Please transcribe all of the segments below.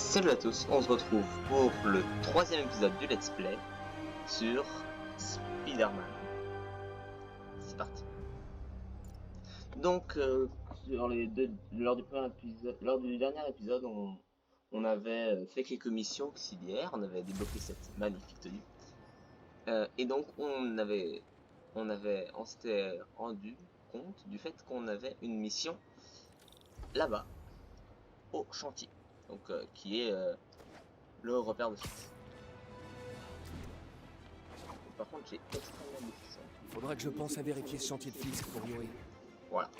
Salut à tous, on se retrouve pour le troisième épisode du Let's Play sur Spider-Man. C'est parti. Donc, lors du dernier épisode, on avait fait quelques missions auxiliaires, on avait débloqué cette magnifique tenue. Et donc, on s'était rendu compte du fait qu'on avait une mission là-bas, au chantier. Donc, qui est le repère de Fix. Par contre, j'ai extrêmement difficile. Faudra que je pense à vérifier ce chantier de Fisk pour Yuri. Voilà.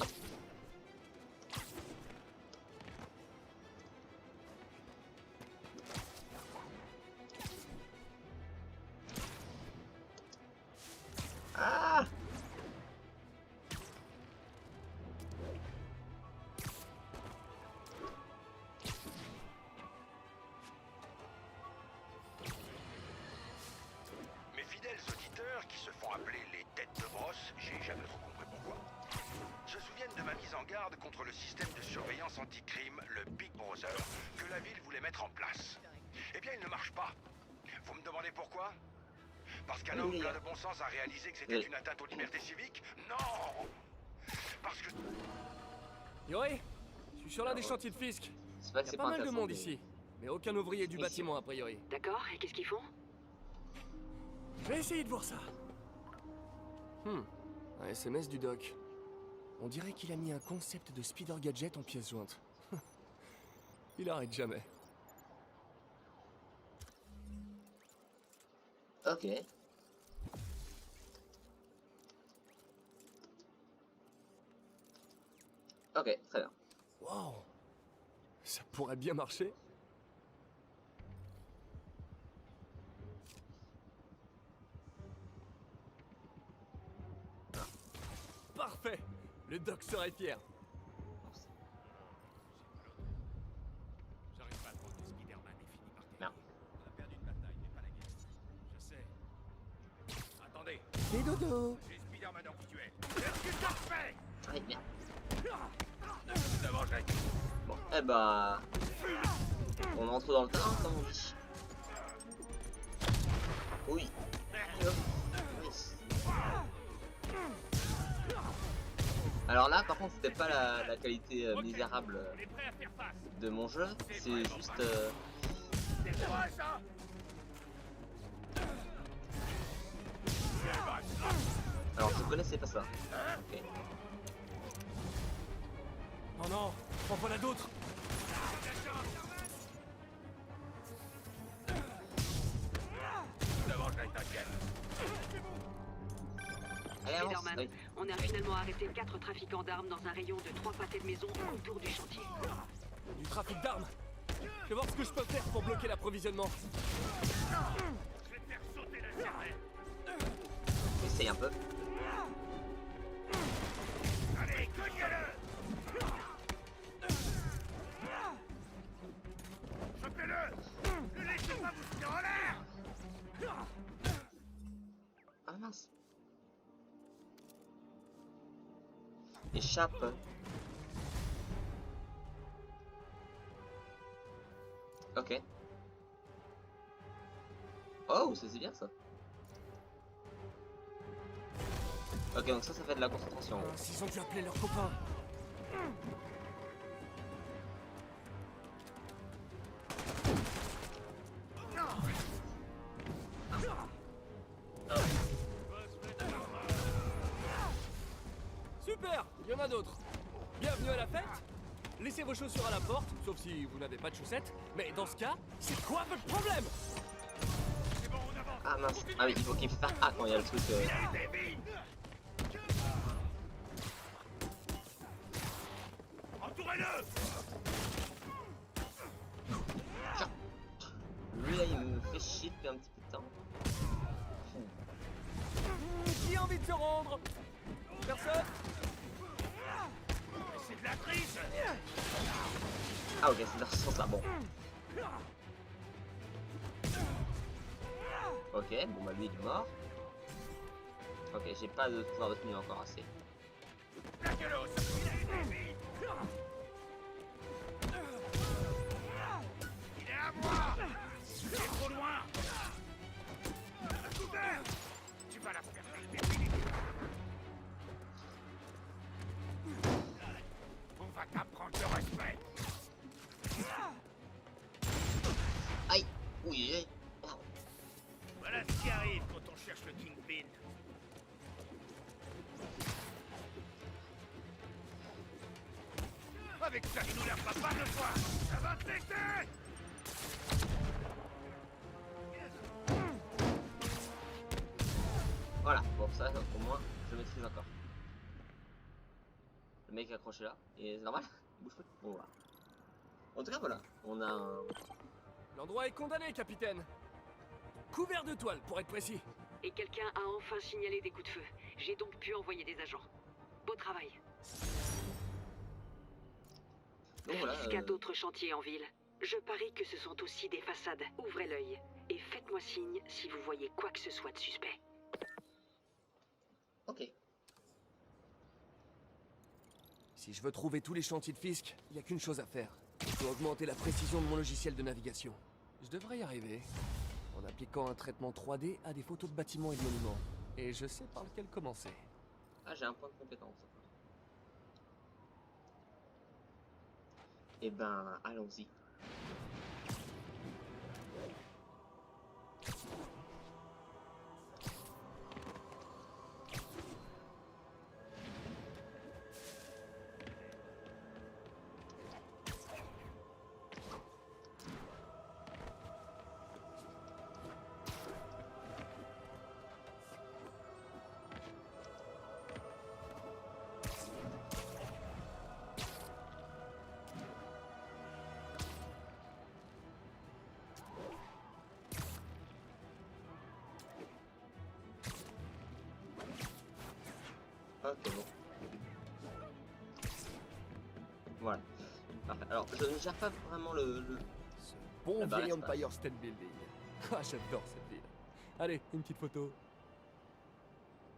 Ah! Mes fidèles auditeurs qui se font appeler les têtes de brosse, j'ai jamais trop compris pourquoi, se souviennent de ma mise en garde contre le système de surveillance anti-crime, le Big Brother, que la ville voulait mettre en place. Eh bien, il ne marche pas. Vous me demandez pourquoi? Parce qu'un homme plein de bon sens a réalisé que c'était une atteinte aux libertés civiques? Non! Parce que... Yuri, je suis sur l'un des chantiers de Fisk. C'est vrai que Il y c'est a pas mal de intéressant, monde mais- ici, mais aucun ouvrier du bâtiment a priori. D'accord, et qu'est-ce qu'ils font? Je vais essayer de voir ça. Un SMS du doc. On dirait qu'il a mis un concept de Spider Gadget en pièce jointe. Il arrête jamais. Ok. Ok, très bien. Wow, ça pourrait bien marcher. Parfait. Le doc serait fier. J'arrive pas à croire que Spider-Man est fini par terre. Merde. On a perdu une bataille, mais pas la guerre. Je sais. Attendez, Et dodo. j'ai Spider-Man en qui tu es. Qu'est-ce que t'as fait? Allez, bien. Je te vengerai. Bon, eh bah... On entre dans le terrain, comme on dit. Oui. Hop. Nice. Alors là, par contre, c'était pas la qualité misérable On est prêt à faire face. de mon jeu, c'est juste... C'est toi, ça? Alors, je connaissais pas ça. Ok. Oh non, en voilà d'autres. Je te vengerai, t'inquiète. Allez, avance. Spider-Man, Oui. on a finalement arrêté 4 trafiquants d'armes dans un rayon de 3 pâtés de maison autour du chantier. Du trafic d'armes. Je vais voir ce que je peux faire pour bloquer l'approvisionnement. Je vais te faire sauter la cervelle. Essaye un peu. Allez, cognez-le. Chopez-le. Ne laissez pas vous tirer en l'air. Ah mince. Échappe. Ok. Oh, ça c'est bien ça. Ok, donc ça fait de la concentration. S'ils ont dû appeler leurs copains. Super, il y en a d'autres. Bienvenue à la fête. Laissez vos chaussures à la porte, sauf si vous n'avez pas de chaussettes. Mais dans ce cas, c'est quoi votre problème? C'est bon, on avance. Ah mince. Ah oui, il faut qu'il fasse A quand il y a le truc. Entourez-le. Lui là, il me fait chier depuis un petit peu de temps. Qui a envie de se rendre? Personne? C'est de la crise. Ah ok, c'est dans ce sens là, bon. Ok, bon bah lui il est mort. Ok, j'ai pas de pouvoir de tenue encore assez. Plaquez-le. Il est avec ça, il nous lève pas de toi. Ça va te péter. Voilà, bon ça au moins je maîtrise encore. Le mec est accroché là, et c'est normal, il bouge plus. Bon voilà. En tout cas voilà, on a un... L'endroit est condamné, capitaine. Couvert de toile, pour être précis. Et quelqu'un a enfin signalé des coups de feu. J'ai donc pu envoyer des agents. Beau travail. Donc voilà. Est-ce qu'il y a d'autres chantiers en ville? Je parie que ce sont aussi des façades. Ouvrez l'œil. Et faites-moi signe si vous voyez quoi que ce soit de suspect. Ok. Si je veux trouver tous les chantiers de Fisk, il n'y a qu'une chose à faire. Il faut augmenter la précision de mon logiciel de navigation. Je devrais y arriver. En appliquant un traitement 3D à des photos de bâtiments et de monuments. Et je sais par lequel commencer. Ah j'ai un point de compétence. Eh ben allons-y. Ok bon. Voilà. Parfait. Alors je ne gère pas vraiment le... Ce bon La barre vieil espace. Empire State Building. Ah, j'adore cette ville. Allez, une petite photo.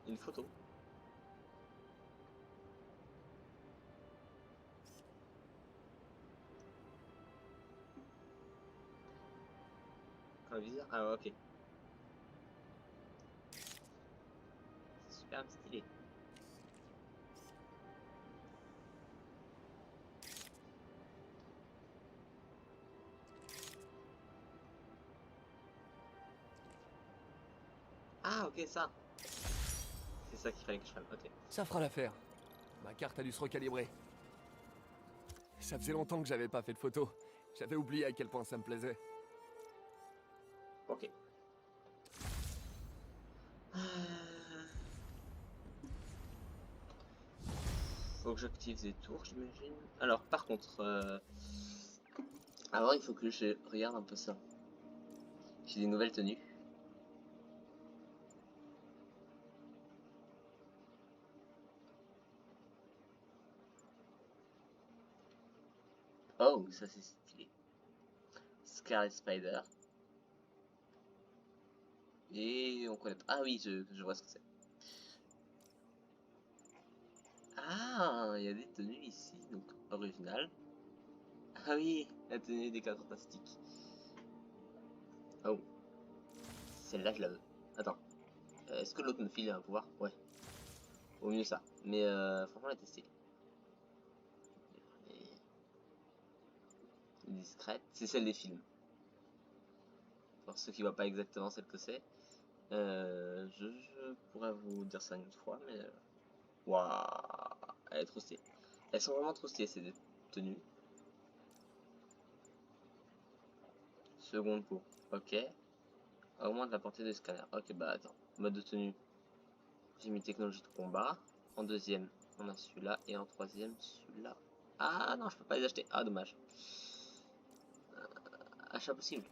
Une photo. Un viseur. Ah ok. C'est super stylé. Ah ok ça. C'est ça qu'il fallait que je fasse. Ok. Ça fera l'affaire. Ma carte a dû se recalibrer. Ça faisait longtemps que j'avais pas fait de photos. J'avais oublié à quel point ça me plaisait. Ok. Faut que j'active des tours, j'imagine. Alors, par contre, avant, il faut que je regarde un peu ça. J'ai des nouvelles tenues. Oh, ça c'est stylé. Scarlet Spider. Et on connaît pas. Ah oui, je vois ce que c'est. Ah, il y a des tenues ici, donc originales. Ah oui, la tenue des 4 fantastiques. Oh, celle-là je la veux. Attends, est-ce que l'autre me file un pouvoir? Ouais, au mieux ça. Mais franchement, elle était stylée. Et discrète, c'est celle des films. Pour ceux qui voient pas exactement celle que c'est, je pourrais vous dire ça une autre fois, mais waouh, elle est trop stylée. Elles sont vraiment trop stylées ces tenues. Seconde peau, ok. Augmente la portée des scanners. Ok, bah attends. Mode de tenue. J'ai mis technologie de combat. En deuxième, on a celui-là. Et en troisième, celui-là. Ah non, je peux pas les acheter. Ah, dommage. Achat possible.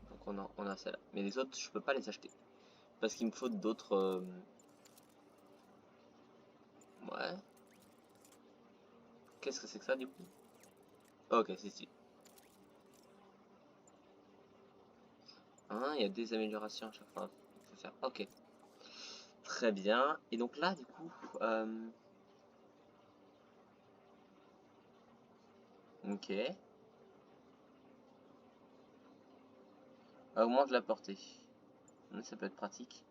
Donc on a celle-là. Mais les autres, je peux pas les acheter. Parce qu'il me faut d'autres... Ouais. Qu'est-ce que c'est que ça du coup? Ok, c'est stylé. Hein, il y a des améliorations à chaque fois. Faut faire. Ok. Très bien. Et donc là, du coup... Ok. Augmente la portée. Ça peut être pratique.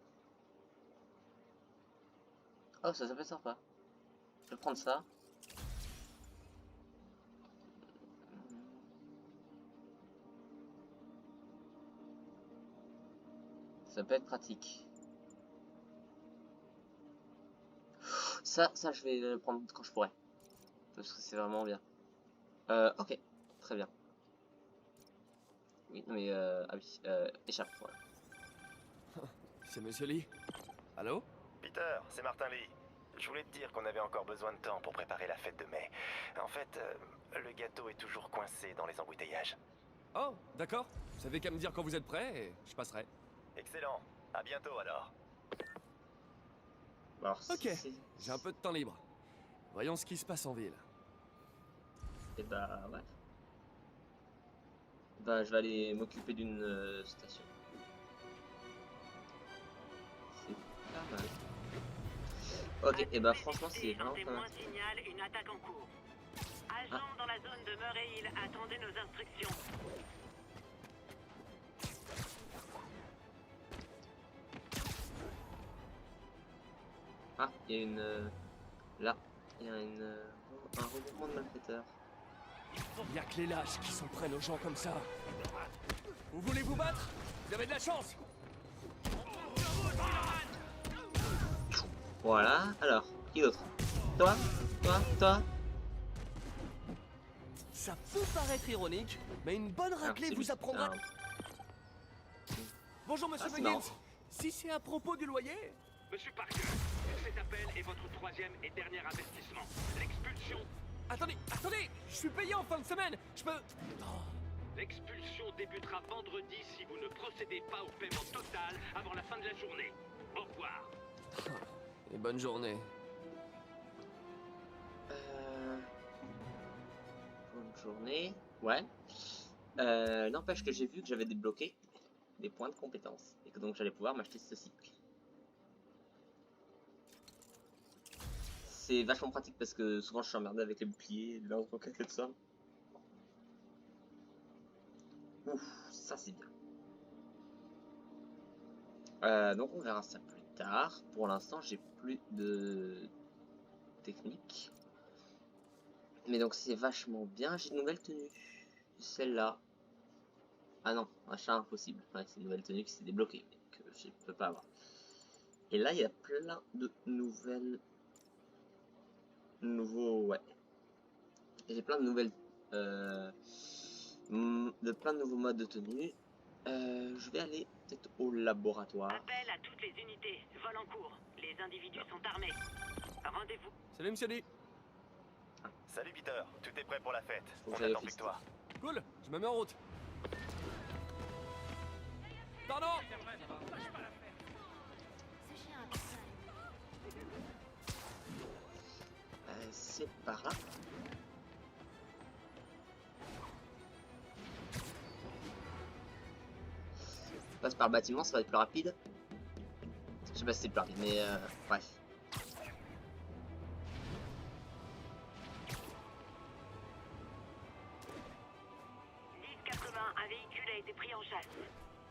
Oh, ça peut être sympa. Je vais prendre ça. Ça peut être pratique. Ça je vais le prendre quand je pourrai. Parce que c'est vraiment bien. Ok, très bien. Oui, non mais ah oui, échappe, voilà. C'est Monsieur Lee? Allô? Peter, c'est Martin Lee. Je voulais te dire qu'on avait encore besoin de temps pour préparer la fête de mai. En fait, le gâteau est toujours coincé dans les embouteillages. Oh, d'accord. Vous savez qu'à me dire quand vous êtes prêt et je passerai. Excellent. À bientôt alors. Alors, Ok, j'ai un peu de temps libre. Voyons ce qui se passe en ville. Et bah ouais. Bah je vais aller m'occuper d'une station. C'est pas mal. Ok, et bah franchement c'est vraiment pas mal. Signale une attaque en cours. Agents dans la zone de Murray Hill, attendez nos instructions. Ah, il y a une... là, il y a un regroupement de malfaiteurs. Y'a que les lâches qui s'en prennent aux gens comme ça. Vous voulez vous battre? Vous avez de la chance. Voilà, alors, qui d'autre? Toi? Toi? Ça peut paraître ironique, mais une bonne raclée c'est vous lui. apprendra... Alors, Bonjour Monsieur c'est Buggins. marrant. Si c'est à propos du loyer... Monsieur Parker, cet appel est votre troisième et dernier investissement. L'expulsion. Attendez, je suis payé en fin de semaine. Je peux... L'expulsion débutera vendredi si vous ne procédez pas au paiement total avant la fin de la journée. Au revoir. Et bonne journée. Bonne journée. Ouais. N'empêche que j'ai vu que j'avais débloqué des points de compétence. Et que donc j'allais pouvoir m'acheter ceci. C'est vachement pratique parce que souvent je suis emmerdé avec les boucliers, les lance-roquettes et tout ça. Ouf, ça c'est bien. Donc on verra ça plus tard. Pour l'instant j'ai plus de technique. Mais donc c'est vachement bien. J'ai une nouvelle tenue. Celle-là. Ah non, achat impossible. Ouais, c'est une nouvelle tenue qui s'est débloquée, mais que je peux pas avoir. Et là il y a plein de nouvelles... Ouais. J'ai plein de nouvelles... plein de nouveaux modes de tenue. Je vais aller peut-être au laboratoire. Appel à toutes les unités. Vol en cours. Les individus sont armés. Rendez-vous. Salut Monsieur Lee. Salut Peter, tout est prêt pour la fête. Faut que On j'aille attend au plus que festin. toi. Cool, je me mets en route. Pardon. C'est par là. Je passe par le bâtiment, ça va être plus rapide. Je sais pas si c'est plus rapide, mais bref. Un véhicule a été pris en chasse.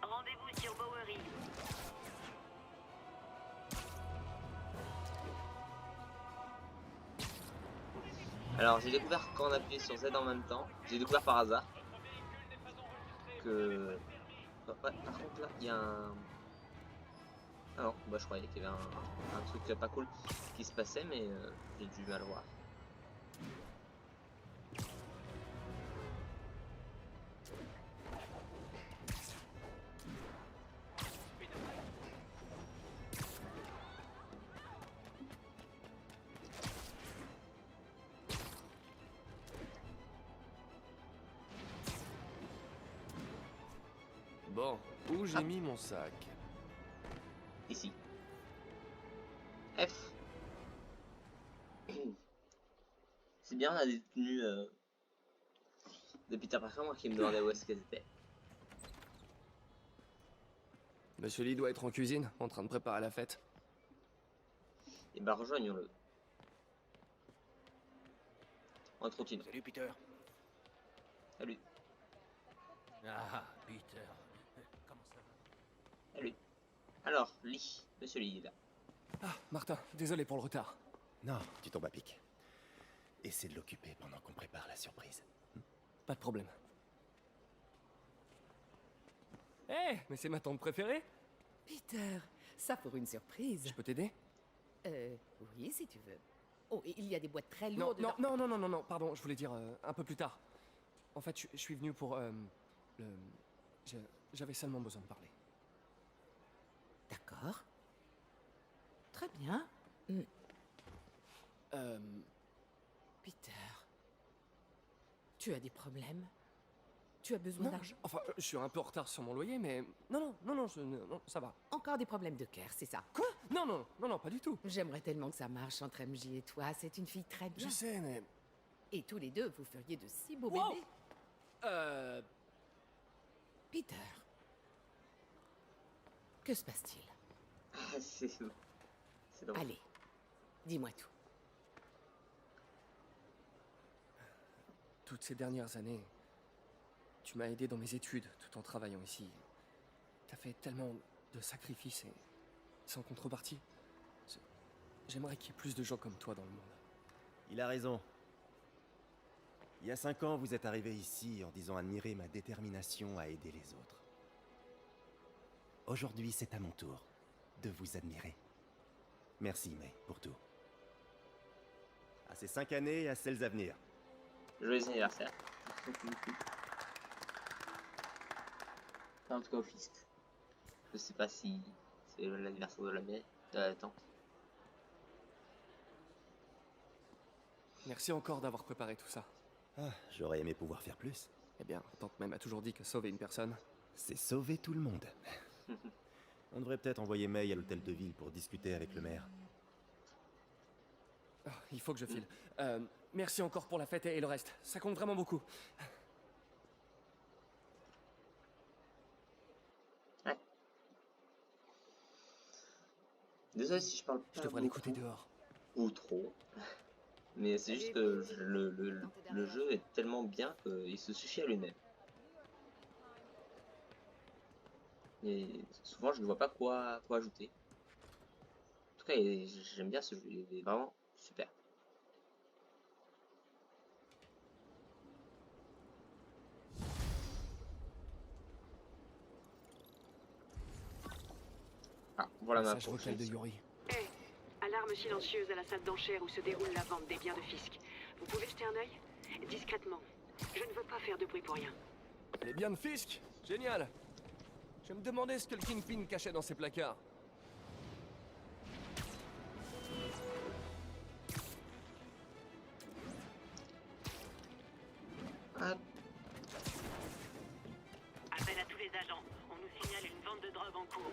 Rendez-vous sur Bowery. Alors j'ai découvert quand on appuyait sur Z en même temps. J'ai découvert par hasard que... Ouais, par contre là il y a un... Ah non, bah je croyais qu'il y avait un truc pas cool qui se passait, mais j'ai dû mal voir. Bon, où j'ai mis mon sac? Ici. F. C'est bien, on a des tenues de Peter Parker, moi qui me demandait où est-ce qu'elles étaient. Monsieur Lee doit être en cuisine, en train de préparer la fête. Et bah rejoignons-le. On continue. Salut Peter. Salut. Ah, Peter. Comment ça va? Salut. Alors, Lee. Monsieur Lee est là. Ah, Martin, désolé pour le retard. Non, tu tombes à pic. Essaie de l'occuper pendant qu'on prépare la surprise. Pas de problème. Eh, mais c'est ma tante préférée. Peter, ça pour une surprise. Je peux t'aider? Oui, si tu veux. Oh, et il y a des boîtes très Non, lourdes. non, non, non, non, non, non, pardon, je voulais dire un peu plus tard. En fait, je suis venu pour le... J'avais seulement besoin de parler. D'accord. Très bien. Hmm, Euh... Peter. Tu as des problèmes? Tu as besoin Non, d'argent? enfin, je suis un peu en retard sur mon loyer, mais... Non, non, non, non, non, ça va. Encore des problèmes de cœur, c'est ça? Quoi? Non, non, non, non, pas du tout. J'aimerais tellement que ça marche entre MJ et toi. C'est une fille très bien. Je sais, mais... Et tous les deux, vous feriez de si beaux Wow. bébés. Peter. Que se passe-t-il? Ah, c'est drôle. Allez, dis-moi tout. Toutes ces dernières années, tu m'as aidé dans mes études tout en travaillant ici. T'as fait tellement de sacrifices et sans contrepartie. J'aimerais qu'il y ait plus de gens comme toi dans le monde. Il a raison. Il y a 5 ans, vous êtes arrivé ici en disant admirer ma détermination à aider les autres. Aujourd'hui, c'est à mon tour de vous admirer. Merci, May, pour tout. À ces 5 années et à celles à venir. Joyeux anniversaire. En tout cas au fisc. Je sais pas si c'est l'anniversaire de la mère, de la tante. Merci encore d'avoir préparé tout ça. Ah, j'aurais aimé pouvoir faire plus. Eh bien, tante même a toujours dit que sauver une personne... C'est sauver tout le monde. On devrait peut-être envoyer May à l'hôtel de ville pour discuter avec le maire. Oh, il faut que je file. Merci encore pour la fête et le reste. Ça compte vraiment beaucoup. Ouais. Désolé si je parle pas Je devrais beaucoup l'écouter dehors. ou trop. Mais c'est juste que le jeu est tellement bien qu'il se suffit à lui-même. Et souvent je ne vois pas quoi ajouter. En tout cas, j'aime bien ce jeu, il est vraiment super. Ah, voilà ma Message vocal de prochaine. Yuri. Hé, alarme silencieuse à la salle d'enchères où se déroule la vente des biens de Fisk. Vous pouvez jeter un œil? Discrètement. Je ne veux pas faire de bruit pour rien. Les biens de Fisk? Génial. Je me demandais ce que le Kingpin cachait dans ses placards. Ah, Appel à tous les agents. On nous signale une vente de drogue en cours.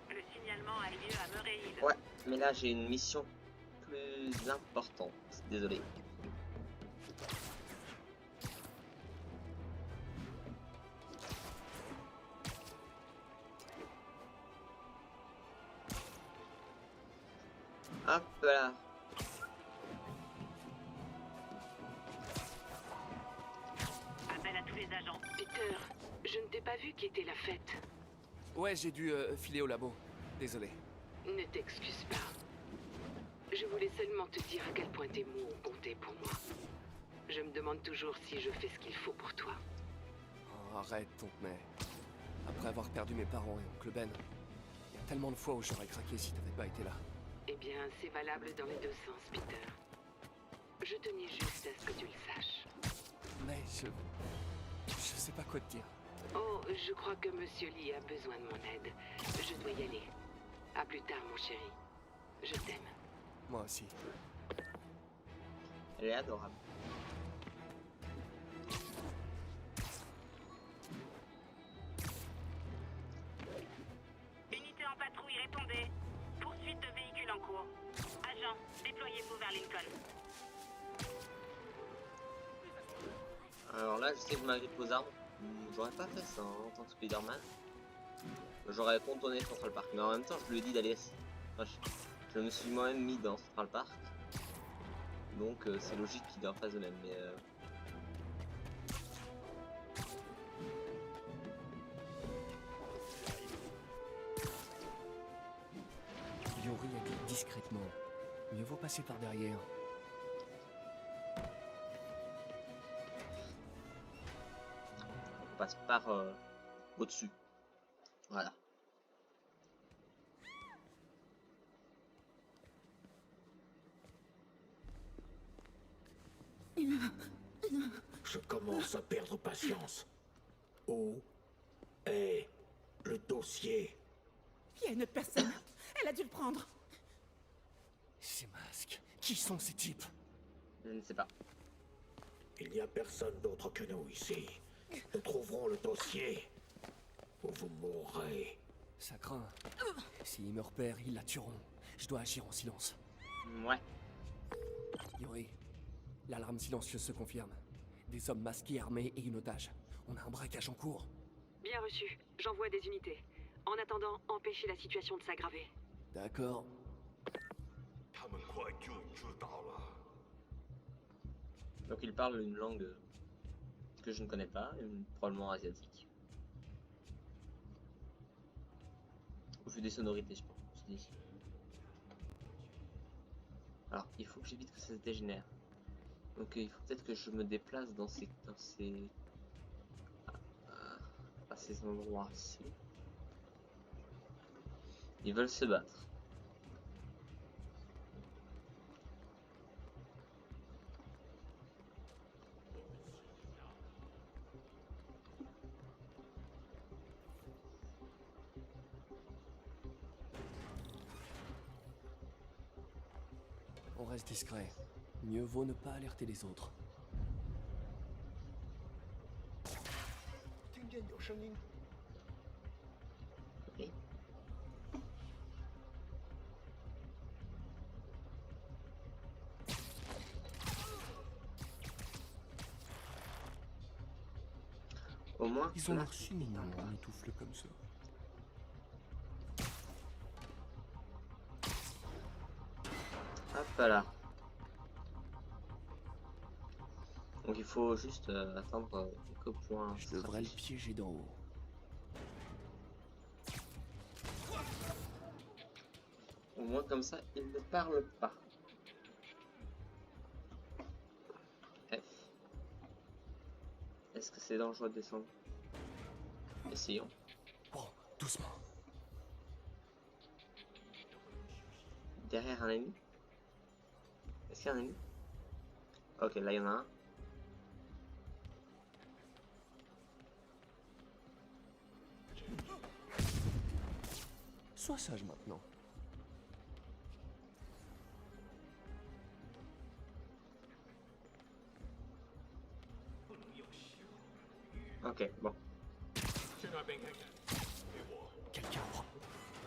Le signalement a lieu à Murray-Hill. ouais, mais là j'ai une mission plus importante. Désolé. Hop là. Appel à tous les agents. Peter, je ne t'ai pas vu qui était la fête. Ouais, j'ai dû filer au labo. Désolé. Ne t'excuse pas. Je voulais seulement te dire à quel point tes mots ont compté pour moi. Je me demande toujours si je fais ce qu'il faut pour toi. Oh, arrête, tonte May. Après avoir perdu mes parents et oncle Ben, il y a tellement de fois où j'aurais craqué si t'avais pas été là. Eh bien, c'est valable dans les deux sens, Peter. Je tenais juste à ce que tu le saches. Mais je sais pas quoi te dire. Oh, je crois que Monsieur Lee a besoin de mon aide. Je dois y aller. À plus tard, mon chéri. Je t'aime. Moi aussi. Elle est adorable. Unité en patrouille, répondez. Poursuite de véhicule en cours. Agent, déployez-vous vers Lincoln. Alors là, je sais que je m'agrippe aux arbres. J'aurais pas fait ça hein, en tant que Spider-Man. J'aurais contourné Central Park, mais en même temps, je lui ai dit d'aller. Enfin, je me suis moi-même mis dans Central Park. Donc c'est logique qu'il est en face de même. Mais Yuri a dit discrètement. Mieux vaut passer par derrière. on passe par au-dessus. Voilà. Je commence à perdre patience. Où est le dossier? Il y a une autre personne. Elle a dû le prendre. Ces masques, qui sont ces types? Je ne sais pas. Il n'y a personne d'autre que nous ici. Nous trouverons le dossier. Ou vous mourrez. Ça craint. S'ils me repèrent, ils la tueront. Je dois agir en silence. Ouais. Yuri, l'alarme silencieuse se confirme. Des hommes masqués, armés et une otage. On a un braquage en cours. Bien reçu. J'envoie des unités. En attendant, empêchez la situation de s'aggraver. D'accord. Donc il parle une langue que je ne connais pas, probablement asiatique. Au vu des sonorités, je pense. Alors, il faut que j'évite que ça se dégénère. Donc il faut peut-être que je me déplace à ces endroits-ci. Ils veulent se battre. On reste discret. Mieux vaut ne pas alerter les autres. Ok. Au moins, Ils ont là, l'air si mignons, mitoufles comme ça. hop là. Donc il faut juste attendre qu'au point. Je devrais le piéger d'en haut. Au moins comme ça, il ne parle pas. F. Est-ce que c'est dangereux de descendre? Essayons. Bon, doucement. Derrière un ennemi? Est-ce qu'il y a un ennemi? Ok, là il y en a un. Sois sage maintenant. Ok, bon. Quelqu'un prend.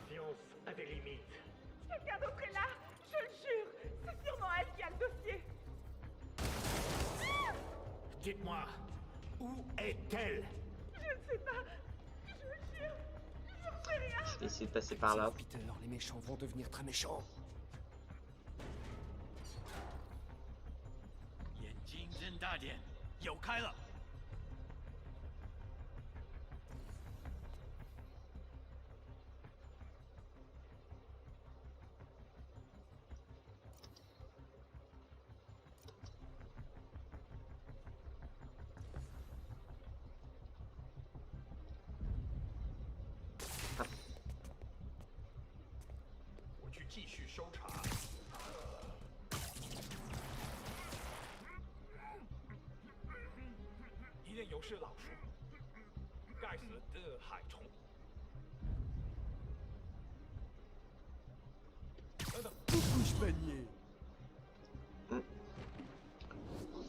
Confiance a des limites. Quelqu'un d'autre est là, je le jure. C'est sûrement elle qui a le dossier. Dites-moi, où est-elle? Je ne sais pas. Je le jure. Je ne sais rien. Je vais essayer de passer par là. Peter, les méchants vont devenir très méchants. Couche panier.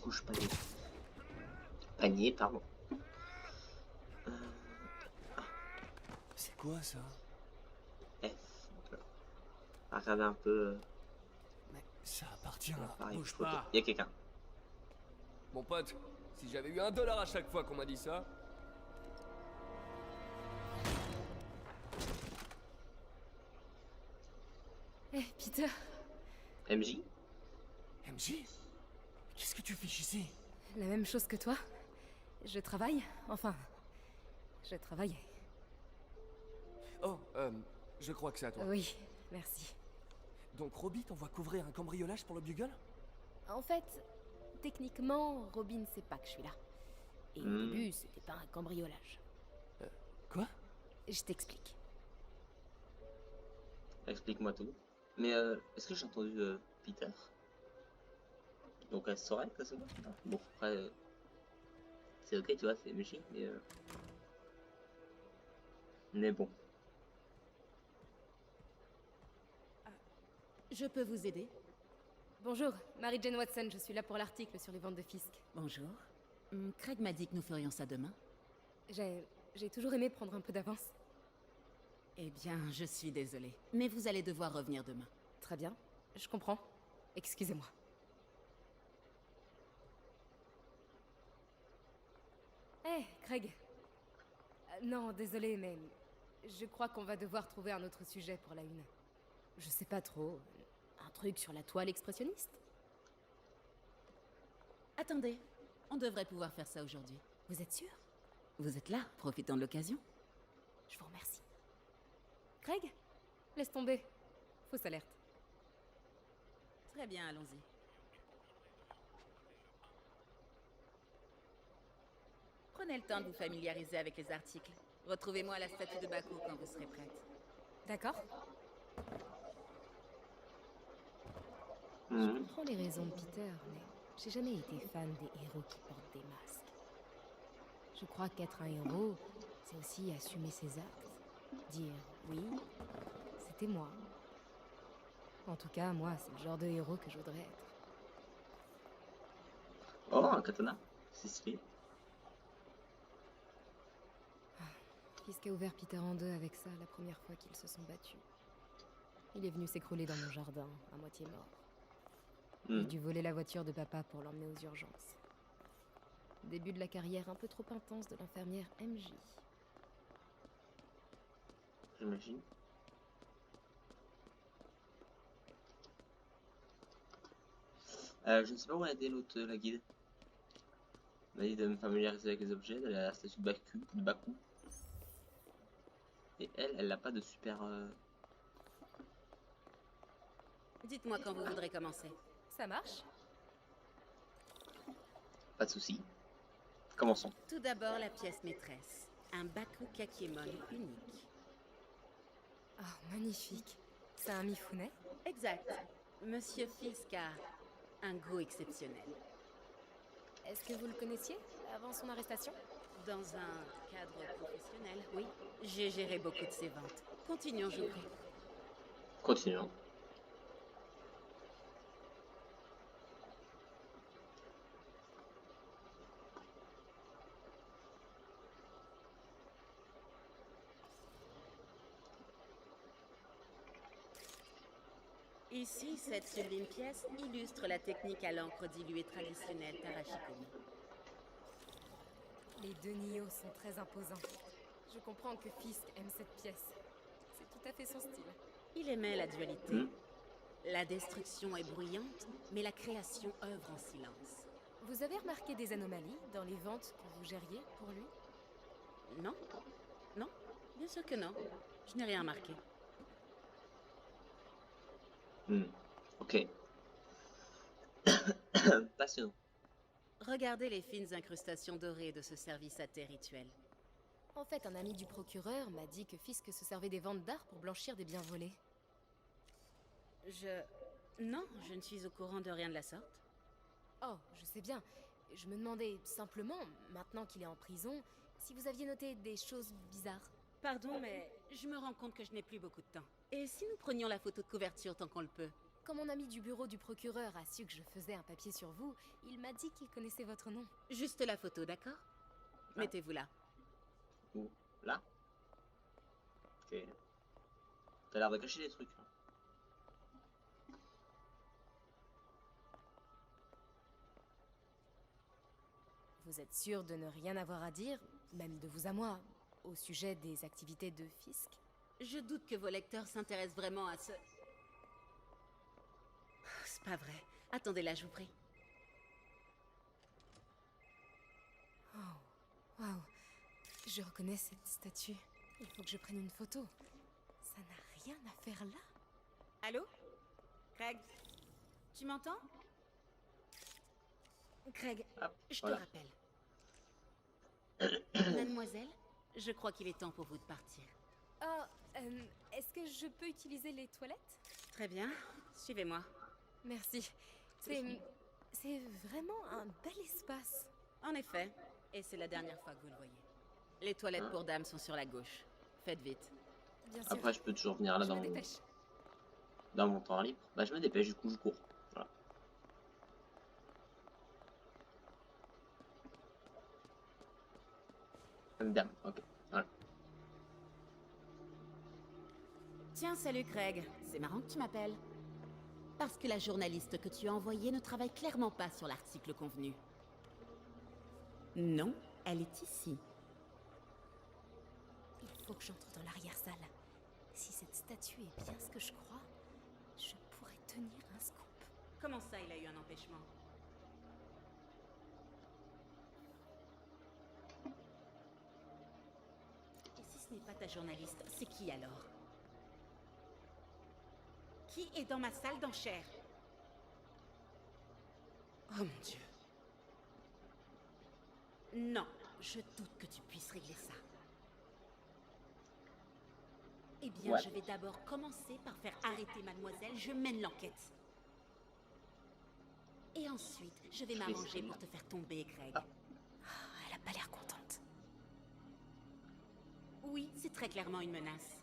Couche panier. Panier, pardon. C'est quoi ça? F. On va regarder un peu. Mais ça appartient à... Pareil, Bouge photo. pas. Il y a quelqu'un. Mon pote, si j'avais eu $1 à chaque fois qu'on m'a dit ça... Eh, Peter, MJ? MJ? Qu'est-ce que tu fais ici? la même chose que toi. Je travaille, enfin, je travaillais. Oh, je crois que c'est à toi. Oui, merci. Donc Robbie t'envoie couvrir un cambriolage pour le Bugle? En fait, techniquement, Robin sait pas que je suis là. Et au début, c'était pas un cambriolage. Quoi? Je t'explique. Explique-moi tout. Mais est-ce que j'ai entendu Peter? Donc elle saurait que c'est bon. Bon, après, c'est ok, tu vois, c'est MJ, mais bon. Je peux vous aider? Bonjour, Mary-Jane Watson, je suis là pour l'article sur les ventes de Fisk. Bonjour. Craig m'a dit que nous ferions ça demain. J'ai toujours aimé prendre un peu d'avance. Eh bien, je suis désolée. Mais vous allez devoir revenir demain. Très bien, je comprends. Excusez-moi. Hé, Craig. Non, désolé, mais je crois qu'on va devoir trouver un autre sujet pour la une. Je sais pas trop. Un truc sur la toile expressionniste? Attendez, on devrait pouvoir faire ça aujourd'hui. Vous êtes sûr? Vous êtes là, profitons de l'occasion. Je vous remercie. Craig? Laisse tomber. Fausse alerte. Très bien, allons-y. Prenez le temps de vous familiariser avec les articles. Retrouvez-moi à la statue de Baku quand vous serez prête. D'accord? Je comprends les raisons de Peter, mais j'ai jamais été fan des héros qui portent des masques. Je crois qu'être un héros, c'est aussi assumer ses actes. Dire oui, c'était moi. En tout cas, moi, c'est le genre de héros que je voudrais être. Oh, un katana, c'est stylé. Fisk a ouvert Peter en deux avec ça la première fois qu'ils se sont battus. Il est venu s'écrouler dans mon jardin, à moitié mort. Il a dû voler la voiture de papa pour l'emmener aux urgences. Début de la carrière un peu trop intense de l'infirmière MJ. J'imagine. Je ne sais pas où a été l'autre, la guide. Elle m'a dit de me familiariser avec les objets, d'aller à la statue de Baku. Et elle n'a pas de super... Dites-moi quand vous voudrez commencer. Ça marche? Pas de soucis. Commençons. Tout d'abord, la pièce maîtresse. Un Baku Kakiemon unique. Oh, magnifique. C'est un Mifune? Exact. Monsieur Fisk a un goût exceptionnel. Est-ce que vous le connaissiez avant son arrestation? Dans un cadre professionnel, oui. J'ai géré beaucoup de ses ventes. Continuons, je vous prie. Continuons. Ici, cette sublime pièce illustre la technique à l'encre diluée traditionnelle Tarashikomi. Les deux Nioh sont très imposants. Je comprends que Fisk aime cette pièce. C'est tout à fait son style. Il aimait la dualité. La destruction est bruyante, mais la création œuvre en silence. Vous avez remarqué des anomalies dans les ventes que vous gériez pour lui? Non. Non, bien sûr que non. Je n'ai rien remarqué. Ok. Passionnant. Regardez les fines incrustations dorées de ce service à thé rituel. En fait, un ami du procureur m'a dit que Fisk se servait des ventes d'art pour blanchir des biens volés. Non, je ne suis au courant de rien de la sorte. Oh, je sais bien. Je me demandais simplement, maintenant qu'il est en prison, si vous aviez noté des choses bizarres. Pardon, mais je me rends compte que je n'ai plus beaucoup de temps. Et si nous prenions la photo de couverture tant qu'on le peut? Quand mon ami du bureau du procureur a su que je faisais un papier sur vous, il m'a dit qu'il connaissait votre nom. Juste la photo, d'accord? Mettez-vous là. Où? Là? Ok. T'as l'air de cacher des trucs. Vous êtes sûr de ne rien avoir à dire, même de vous à moi, au sujet des activités de Fisk? Je doute que vos lecteurs s'intéressent vraiment à ce... C'est pas vrai. Attendez là, je vous prie. Oh, waouh. Je reconnais cette statue. Il faut que je prenne une photo. Ça n'a rien à faire là. Allô? Craig? Tu m'entends? Craig, je te rappelle. Mademoiselle, je crois qu'il est temps pour vous de partir. Oh, est-ce que je peux utiliser les toilettes? Très bien, suivez-moi. Merci. C'est C'est vraiment un bel espace. En effet, et c'est la dernière fois que vous le voyez. Les toilettes Hein? pour dames sont sur la gauche. Faites vite. Bien sûr. Après, je peux toujours venir là Je dans, me dépêche. dans mon temps libre. Bah, je me dépêche, du coup, je cours. Voilà. Dame, ok. Voilà. Tiens, salut Craig. C'est marrant que tu m'appelles. Parce que la journaliste que tu as envoyée ne travaille clairement pas sur l'article convenu. Non, elle est ici. Il faut que j'entre dans l'arrière-salle. Si cette statue est bien ce que je crois, je pourrais tenir un scoop. Comment ça, il a eu un empêchement? Et si ce n'est pas ta journaliste, c'est qui alors? Qui est dans ma salle d'enchères? Oh mon Dieu. Non, je doute que tu puisses régler ça. Eh bien, Ouais. je vais d'abord commencer par faire arrêter mademoiselle, je mène l'enquête. Et ensuite, je vais m'arranger pour te faire tomber, Craig. Elle a pas l'air contente. Oui, c'est très clairement une menace.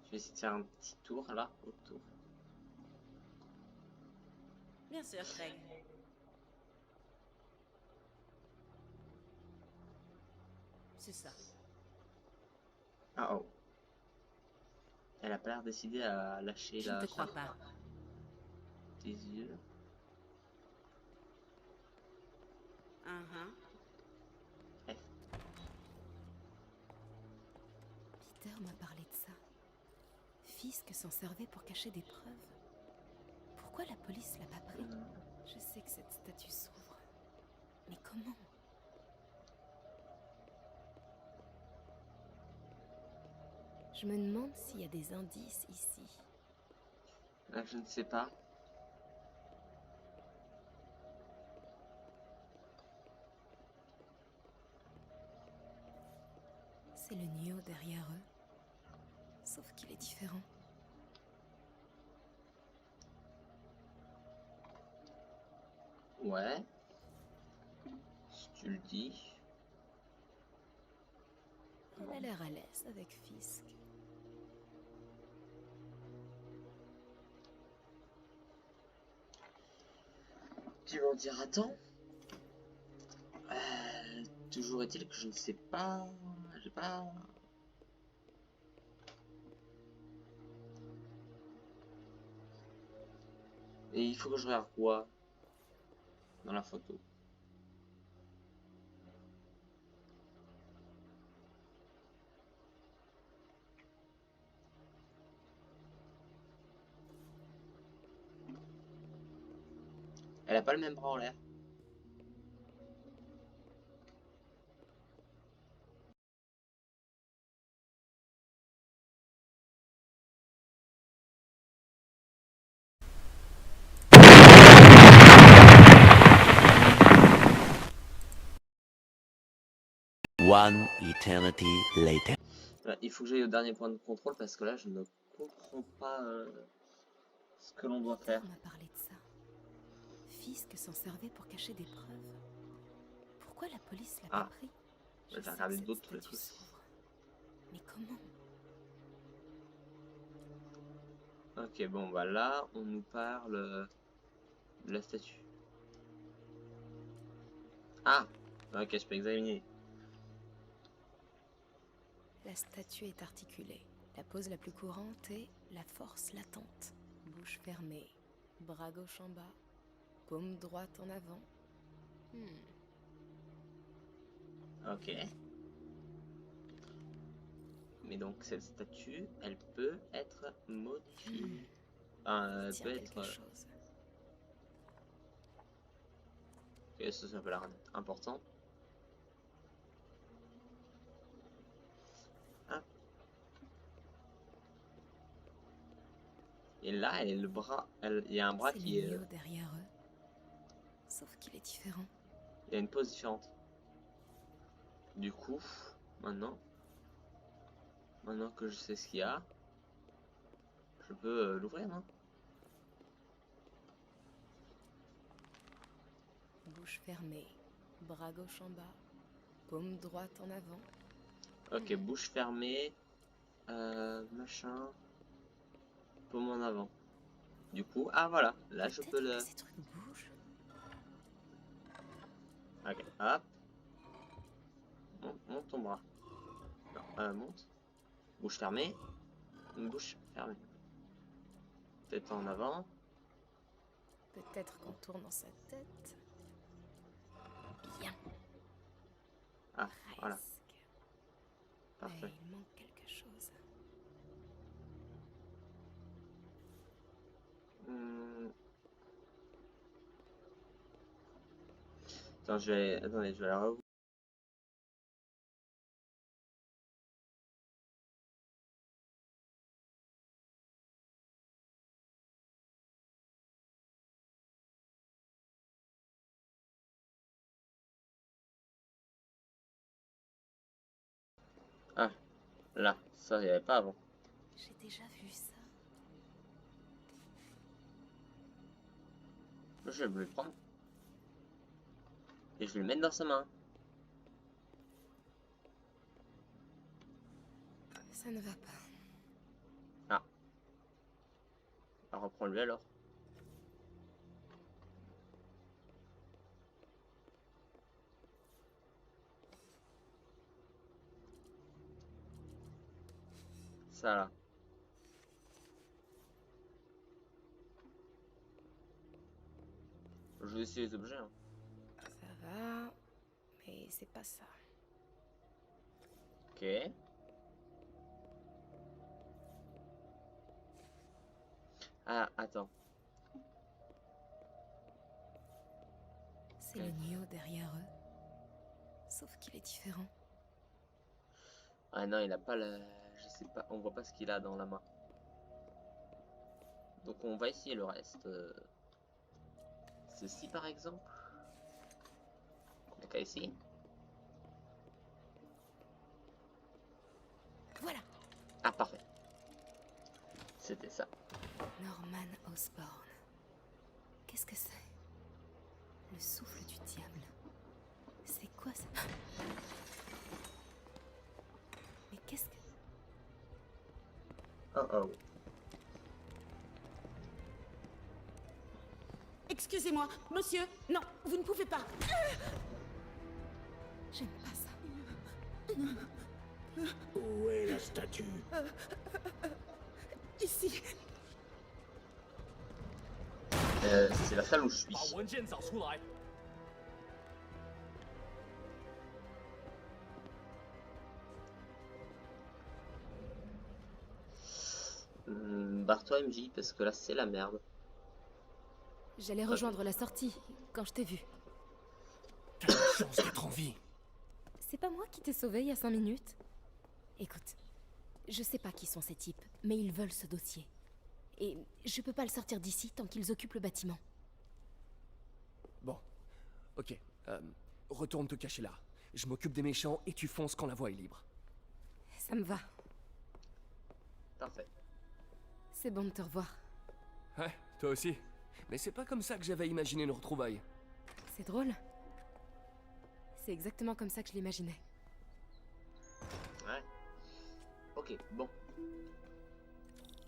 Je vais essayer de faire un petit tour là, autour. Bien sûr, Craig. C'est ça. Ah oh. Elle a pas l'air décidée à lâcher Je ne la te crois chatte. pas. Tes yeux. Peter m'a parlé de ça. Fisk s'en servait pour cacher des preuves. Pourquoi la police l'a pas pris? Je sais que cette statue s'ouvre. Mais comment? Je me demande s'il y a des indices ici. Là, je ne sais pas. C'est le Nio derrière eux. Sauf qu'il est différent. Ouais. Si tu le dis. Elle a l'air à l'aise avec Fisk. Tu m'en diras tant. Toujours est-il que je ne sais pas. J'ai pas. Et il faut que je regarde quoi dans la photo. Elle a pas le même bras en l'air. One eternity later. Voilà, il faut que j'aille au dernier point de contrôle parce que là je ne comprends pas ce que l'on doit faire. On m'a parlé de ça. Fisk s'en servait pour cacher des preuves. Pourquoi la police l'a pas pris? Je vais regarder d'autres trucs aussi. Mais comment? Ok, bon, bah là, on nous parle de la statue. Ah! Ok, je peux examiner. La statue est articulée. La pose la plus courante est la force latente. Bouche fermée, bras gauche en bas, paume droite en avant. Ok. Mais donc, cette statue, elle peut être modifiée. Enfin, elle Tiens peut quelque être... chose. Ok, ça peut l'air important. Ah. Et là, elle est le bras... Il y a un bras C'est qui le est... Nio derrière eux. Sauf qu'il est différent. Il y a une pose différente. Du coup, maintenant que je sais ce qu'il y a, je peux l'ouvrir, non? bouche fermée, bras gauche en bas, paume droite en avant. Ok, bouche fermée, machin, paume en avant. Du coup, ah voilà, là je peux le... Ces trucs bougent. Ok, hop. Monte ton bras. Non, monte. Bouche fermée. Une bouche fermée. Tête en avant. Peut-être qu'on tourne dans sa tête. Bien. Ah, voilà. Presque. Parfait. Mais il manque quelque chose. Attends, attendez, je vais la revoir. Ah, là, ça, il n'y avait pas avant. J'ai déjà vu ça. Je vais le prendre. Et je vais le mettre dans sa main. Ça ne va pas. Ah. Bah, reprends-lui alors. Ça là. Je vais essayer les objets. Hein. Ça va, mais c'est pas ça. Ok. Ah, attends. C'est le Nio derrière eux. Sauf qu'il est différent. Ah non, il a pas le... Je sais pas, on voit pas ce qu'il a dans la main. Donc on va essayer le reste. Ceci par exemple. On a qu'à essayer. Voilà. Ah parfait. C'était ça. Norman Osborn. Qu'est-ce que c'est? Le souffle du diable. C'est quoi ça? Mais qu'est-ce que... Oh oh. Excusez-moi, monsieur. Non, vous ne pouvez pas. J'aime pas ça. Où est la statue? Ici. C'est la salle où je suis. Barre-toi MJ parce que là c'est la merde. J'allais rejoindre la sortie quand je t'ai vu. T'as la chance d'être en vie. C'est pas moi qui t'ai sauvé il y a 5 minutes. Écoute, je sais pas qui sont ces types, mais ils veulent ce dossier. Et je peux pas le sortir d'ici tant qu'ils occupent le bâtiment. Bon, ok. Retourne te cacher là. Je m'occupe des méchants et tu fonces quand la voie est libre. Ça me va. Parfait. C'est bon de te revoir. Ouais, toi aussi. Mais c'est pas comme ça que j'avais imaginé nos retrouvailles. C'est drôle. C'est exactement comme ça que je l'imaginais. Ouais. Ok, bon.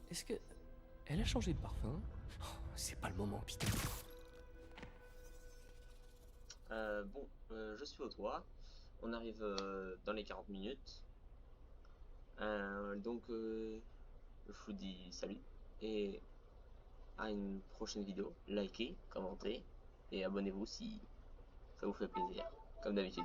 Est-ce que... Elle a changé de parfum? Oh, c'est pas le moment, Peter. Bon, je suis au toit. On arrive dans les 40 minutes. Donc, je vous dis salut. Et à une prochaine vidéo. Likez, commentez. Et abonnez-vous si ça vous fait plaisir. Comme d'habitude.